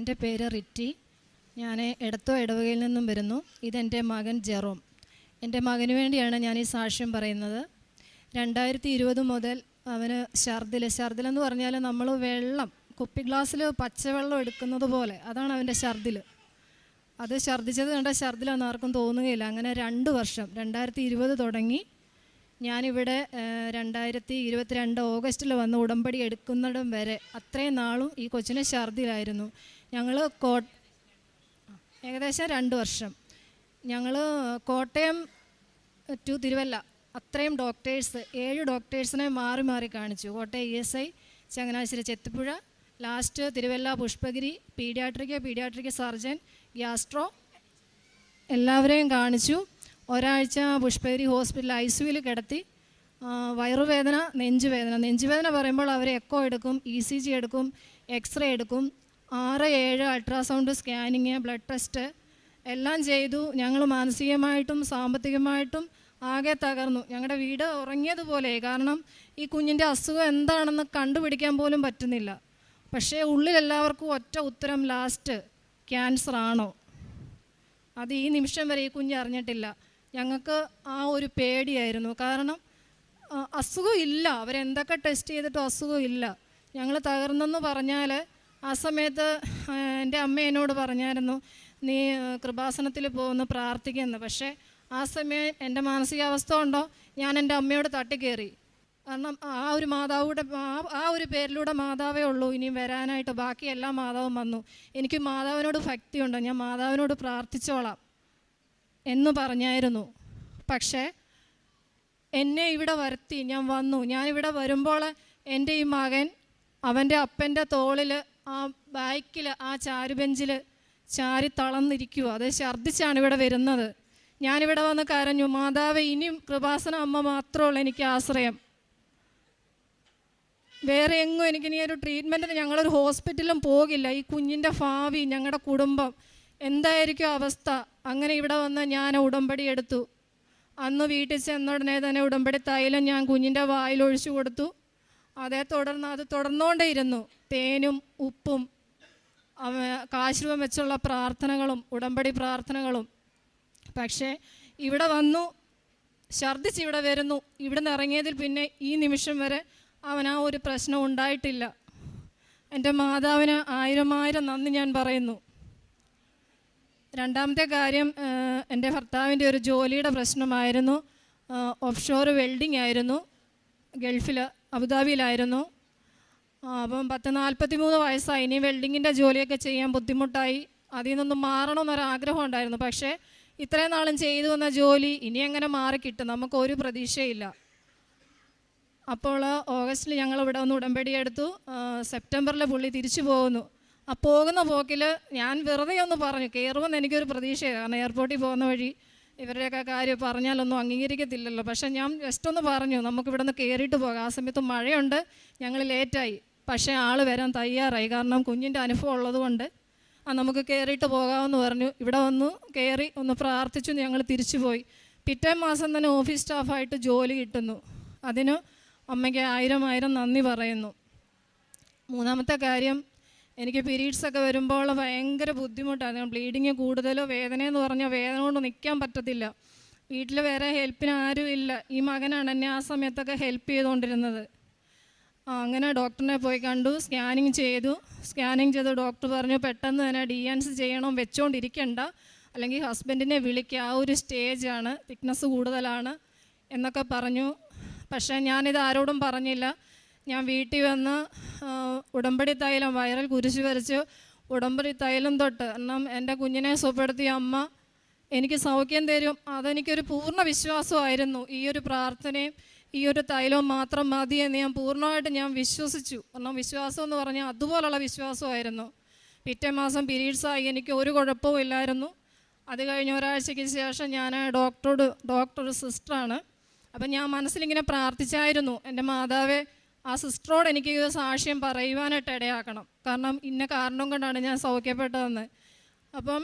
എൻ്റെ പേര് റിറ്റി. ഞാൻ എടത്തോ ഇടവകയിൽ നിന്നും വരുന്നു. ഇതെൻ്റെ മകൻ ജെറോം. എൻ്റെ മകന് വേണ്ടിയാണ് ഞാൻ ഈ സാക്ഷ്യം പറയുന്നത്. 2020 മുതൽ അവന് ഛർദിലെന്ന് പറഞ്ഞാൽ നമ്മൾ വെള്ളം കുപ്പി ഗ്ലാസ്സിൽ പച്ചവെള്ളം എടുക്കുന്നത് പോലെ, അതാണ് അവൻ്റെ ഛർദിൽ. അത് ഛർദിച്ചത് കണ്ട ഛർദിലെന്ന് ആർക്കും തോന്നുകയില്ല. അങ്ങനെ 2 വർഷം 2020 തുടങ്ങി. ഞാനിവിടെ 2022 ഓഗസ്റ്റിൽ വന്ന് ഉടമ്പടി എടുക്കുന്നിടം വരെ അത്രയും നാളും ഈ കൊച്ചിന് ഛർദിലായിരുന്നു. ഞങ്ങൾ ഏകദേശം 2 വർഷം ഞങ്ങൾ കോട്ടയം ടു തിരുവല്ല അത്രയും ഡോക്ടേഴ്സ് 7 ഡോക്ടേഴ്സിനെ മാറി മാറി കാണിച്ചു. Kottayam ESI, Changanassery Chethipuzha, last Thiruvalla Pushpagiri, paediatric surgeon, gastro, എല്ലാവരെയും കാണിച്ചു. ഒരാഴ്ച പുഷ്പഗിരി ഹോസ്പിറ്റൽ ICUവിൽ കിടത്തി. വയറുവേദന, നെഞ്ചുവേദന പറയുമ്പോൾ അവർ എക്കോ എടുക്കും, ECG എടുക്കും, എക്സ്റേ എടുക്കും, 6-7 അൾട്രാസൗണ്ട് സ്കാനിങ്, ബ്ലഡ് ടെസ്റ്റ് എല്ലാം ചെയ്തു. ഞങ്ങൾ മാനസികമായിട്ടും സാമ്പത്തികമായിട്ടും ആകെ തകർന്നു. ഞങ്ങളുടെ വീട് ഉറങ്ങിയതുപോലെ. കാരണം ഈ കുഞ്ഞിൻ്റെ അസുഖം എന്താണെന്ന് കണ്ടുപിടിക്കാൻ പോലും പറ്റുന്നില്ല. പക്ഷേ ഉള്ളിലെല്ലാവർക്കും ഒറ്റ ഉത്തരം, ലാസ്റ്റ് ക്യാൻസർ ആണോ? അത് ഈ നിമിഷം വരെ ഈ കുഞ്ഞ് അറിഞ്ഞിട്ടില്ല. ഞങ്ങൾക്ക് ആ ഒരു പേടിയായിരുന്നു. കാരണം അസുഖം ഇല്ല, അവരെന്തൊക്കെ ടെസ്റ്റ് ചെയ്തിട്ടും അസുഖം ഇല്ല. ഞങ്ങൾ തകർന്നെന്ന് പറഞ്ഞാൽ ആ സമയത്ത് എൻ്റെ അമ്മ എന്നോട് പറഞ്ഞായിരുന്നു, നീ കൃപാസനത്തിൽ പോകുന്നു പ്രാർത്ഥിക്കുന്നു. പക്ഷേ ആ സമയം എൻ്റെ മാനസികാവസ്ഥ കൊണ്ടോ ഞാൻ എൻ്റെ അമ്മയോട് തട്ടിക്കയറി. കാരണം ആ ഒരു മാതാവിടെ ആ ഒരു പേരിലൂടെ മാതാവേ ഉള്ളൂ ഇനിയും വരാനായിട്ട്. ബാക്കി എല്ലാ മാതാവും വന്നു. എനിക്ക് മാതാവിനോട് ഭക്തിയുണ്ട്, ഞാൻ മാതാവിനോട് പ്രാർത്ഥിച്ചോളാം എന്ന് പറഞ്ഞായിരുന്നു. പക്ഷേ എന്നെ ഇവിടെ വരുത്തി. ഞാൻ വന്നു. ഞാനിവിടെ വരുമ്പോൾ എൻ്റെ ഈ മകൻ അവൻ്റെ അപ്പൻ്റെ തോളിൽ ആ ബാക്കിൽ ആ ചാരുബെഞ്ചിൽ ചാരി തളർന്നിരിക്കുക. അത് ഛർദ്ദിച്ചാണ് ഇവിടെ വരുന്നത്. ഞാനിവിടെ വന്ന് കരഞ്ഞു, മാതാവേ ഇനിയും കൃപാസന അമ്മ മാത്രമുള്ളൂ എനിക്ക് ആശ്രയം. വേറെ എങ്ങും എനിക്കിനി ഒരു ട്രീറ്റ്മെൻറ്റിന് ഞങ്ങളൊരു ഹോസ്പിറ്റലിലും പോകില്ല. ഈ കുഞ്ഞിൻ്റെ ഭാവി, ഞങ്ങളുടെ കുടുംബം എന്തായിരിക്കും അവസ്ഥ? അങ്ങനെ ഇവിടെ വന്ന് ഞാൻ ഉടമ്പടി എടുത്തു. അന്ന് വീട്ടിൽ ചെന്നുടനെ തന്നെ ഉടമ്പടി തൈലം ഞാൻ കുഞ്ഞിൻ്റെ വായിലൊഴിച്ചു കൊടുത്തു. അതേ തുടർന്ന് അത് തുടർന്നുകൊണ്ടേയിരുന്നു. തേനും ഉപ്പും കാശ്രൂപം വെച്ചുള്ള പ്രാർത്ഥനകളും ഉടമ്പടി പ്രാർത്ഥനകളും. പക്ഷേ ഇവിടെ വന്നു, ഛർദ്ദിച്ച് ഇവിടെ വരുന്നു. ഇവിടെ നിന്ന് ഇറങ്ങിയതിൽ പിന്നെ ഈ നിമിഷം വരെ അവൻ ആ ഒരു പ്രശ്നം ഉണ്ടായിട്ടില്ല. എൻ്റെ മാതാവിന് 1000 നന്ദി ഞാൻ പറയുന്നു. രണ്ടാമത്തെ കാര്യം, എൻ്റെ ഭർത്താവിൻ്റെ ഒരു ജോലിയുടെ പ്രശ്നമായിരുന്നു. ഓഫ്ഷോർ വെൽഡിംഗ് ആയിരുന്നു. ഗൾഫിൽ അബുദാബിയിലായിരുന്നു. അപ്പം 43 വയസ്സായി. ഇനി വെൽഡിങ്ങിൻ്റെ ജോലിയൊക്കെ ചെയ്യാൻ ബുദ്ധിമുട്ടായി. അതിൽ നിന്നൊന്നും മാറണമെന്നൊരാഗ്രഹം ഉണ്ടായിരുന്നു. പക്ഷേ ഇത്രയും നാളും ചെയ്തു വന്ന ജോലി ഇനി എങ്ങനെ മാറിക്കിട്ടും? നമുക്കൊരു പ്രതീക്ഷയില്ല. അപ്പോൾ ഓഗസ്റ്റിൽ ഞങ്ങൾ ഇവിടെ ഒന്ന് ഉടമ്പടി എടുത്തു. സെപ്റ്റംബറിൽ പുള്ളി തിരിച്ചു പോകുന്നു. ആ പോകുന്ന പോക്കിൽ ഞാൻ വെറുതെ ഒന്ന് പറഞ്ഞു, കയറുമെന്ന് എനിക്കൊരു പ്രതീക്ഷയാണ്. കാരണം എയർപോർട്ടിൽ പോകുന്ന വഴി ഇവരുടെയൊക്കെ കാര്യം പറഞ്ഞാലൊന്നും അംഗീകരിക്കത്തില്ലല്ലോ. പക്ഷേ ഞാൻ ജസ്റ്റ് ഒന്ന് പറഞ്ഞു, നമുക്കിവിടെ നിന്ന് കയറിയിട്ട് പോകാം. ആ സമയത്ത് മഴയുണ്ട്, ഞങ്ങൾ ലേറ്റായി. പക്ഷേ ആൾ വരാൻ തയ്യാറായി. കാരണം കുഞ്ഞിൻ്റെ അനുഭവം ഉള്ളതുകൊണ്ട് നമുക്ക് കയറിയിട്ട് പോകാമെന്ന് പറഞ്ഞു. ഇവിടെ വന്നു കയറി ഒന്ന് പ്രാർത്ഥിച്ചു, ഞങ്ങൾ തിരിച്ചു പോയി. പിറ്റേ മാസം തന്നെ ഓഫീസ് സ്റ്റാഫായിട്ട് ജോലി കിട്ടുന്നു. അതിന് അമ്മയ്ക്ക് 1000 നന്ദി പറയുന്നു. മൂന്നാമത്തെ കാര്യം, എനിക്ക് പീരീഡ്സൊക്കെ വരുമ്പോൾ ഭയങ്കര ബുദ്ധിമുട്ടാണ്. ബ്ലീഡിങ് കൂടുതലോ വേദനയെന്ന് പറഞ്ഞാൽ വേദന കൊണ്ട് നിൽക്കാൻ പറ്റത്തില്ല. വീട്ടിൽ വേറെ ഹെൽപ്പിന് ആരും ഇല്ല. ഈ മകനാണ് എന്നെ ആ സമയത്തൊക്കെ ഹെൽപ്പ് ചെയ്തുകൊണ്ടിരുന്നത്. അങ്ങനെ ഡോക്ടറിനെ പോയി കണ്ടു, സ്കാനിങ് ചെയ്തു. ഡോക്ടർ പറഞ്ഞു പെട്ടെന്ന് തന്നെ DNC ചെയ്യണം, വെച്ചുകൊണ്ടിരിക്കണ്ട, അല്ലെങ്കിൽ ഹസ്ബൻഡിനെ വിളിക്കുക, ആ ഒരു സ്റ്റേജാണ്, തിക്നെസ് കൂടുതലാണ് എന്നൊക്കെ പറഞ്ഞു. പക്ഷേ ഞാനിത് ആരോടും പറഞ്ഞില്ല. ഞാൻ വീട്ടിൽ വന്ന് ഉടമ്പടി തൈലം വയറിൽ കുരിശ് വരച്ച് ഉടമ്പടി തൈലം തൊട്ട്, കാരണം എൻ്റെ കുഞ്ഞിനെ സുഖപ്പെടുത്തിയ അമ്മ എനിക്ക് സൗഖ്യം തരും, അതെനിക്കൊരു പൂർണ്ണ വിശ്വാസമായിരുന്നു. ഈ ഒരു പ്രാർത്ഥനയും ഈ ഒരു തൈലവും മാത്രം മതിയെന്ന് ഞാൻ പൂർണ്ണമായിട്ട് വിശ്വസിച്ചു. കാരണം വിശ്വാസം എന്ന് പറഞ്ഞാൽ അതുപോലുള്ള വിശ്വാസമായിരുന്നു. പിറ്റേ മാസം പീരീഡ്സായി. എനിക്ക് ഒരു കുഴപ്പവും ഇല്ലായിരുന്നു. അത് കഴിഞ്ഞ് ഒരാഴ്ചയ്ക്ക് ശേഷം ഞാൻ ഡോക്ടർ സിസ്റ്ററാണ്. അപ്പം ഞാൻ മനസ്സിലിങ്ങനെ പ്രാർത്ഥിച്ചായിരുന്നു, എൻ്റെ മാതാവേ ആ സിസ്റ്ററോട് എനിക്ക് സാക്ഷ്യം പറയുവാനായിട്ട് ഇടയാക്കണം. കാരണം ഇന്ന കാരണം കൊണ്ടാണ് ഞാൻ സൗഖ്യപ്പെട്ടതെന്ന്. അപ്പം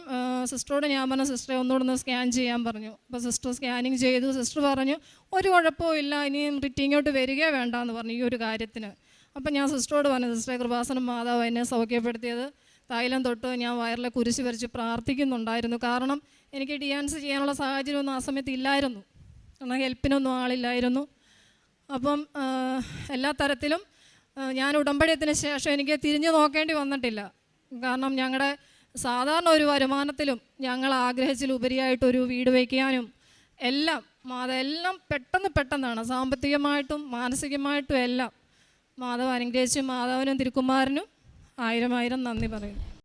സിസ്റ്ററോട് ഞാൻ പറഞ്ഞു, സിസ്റ്ററെ ഒന്നുകൂടെ ഒന്ന് സ്കാൻ ചെയ്യാൻ പറഞ്ഞു. അപ്പോൾ സിസ്റ്റർ സ്കാനിങ് ചെയ്തു. സിസ്റ്റർ പറഞ്ഞു ഒരു കുഴപ്പവും ഇല്ല, ഇനിയും റിറ്റിങ്ങോട്ട് വരികയോ വേണ്ടെന്ന് പറഞ്ഞു ഈ ഒരു കാര്യത്തിന്. അപ്പം ഞാൻ സിസ്റ്ററോട് പറഞ്ഞു, സിസ്റ്ററെ കൃപാസനം മാതാവ് എന്നെ സൗഖ്യപ്പെടുത്തിയത് തൈലം തൊട്ട് ഞാൻ വയറിലെ കുരിശ് വരച്ച് പ്രാർത്ഥിക്കുന്നുണ്ടായിരുന്നു. കാരണം എനിക്ക് ഡാൻസ് ചെയ്യാനുള്ള സാഹചര്യമൊന്നും ആ സമയത്ത് ഇല്ലായിരുന്നു, കാരണം ഹെൽപ്പിനൊന്നും ആളില്ലായിരുന്നു. അപ്പം എല്ലാ തരത്തിലും ഞാൻ ഉടമ്പടിയത്തിന് ശേഷം എനിക്ക് തിരിഞ്ഞു നോക്കേണ്ടി വന്നിട്ടില്ല. കാരണം ഞങ്ങളുടെ സാധാരണ ഒരു വരുമാനത്തിലും ഞങ്ങൾ ആഗ്രഹിച്ചിലുപരിയായിട്ടൊരു വീട് വയ്ക്കാനും എല്ലാം അതെല്ലാം പെട്ടെന്നാണ്, സാമ്പത്തികമായിട്ടും മാനസികമായിട്ടും എല്ലാം. മാധവ് അനുഗ്രഹിച്ച് മാധവനും തിരുക്കുമാരനും 1000 നന്ദി പറയുന്നു.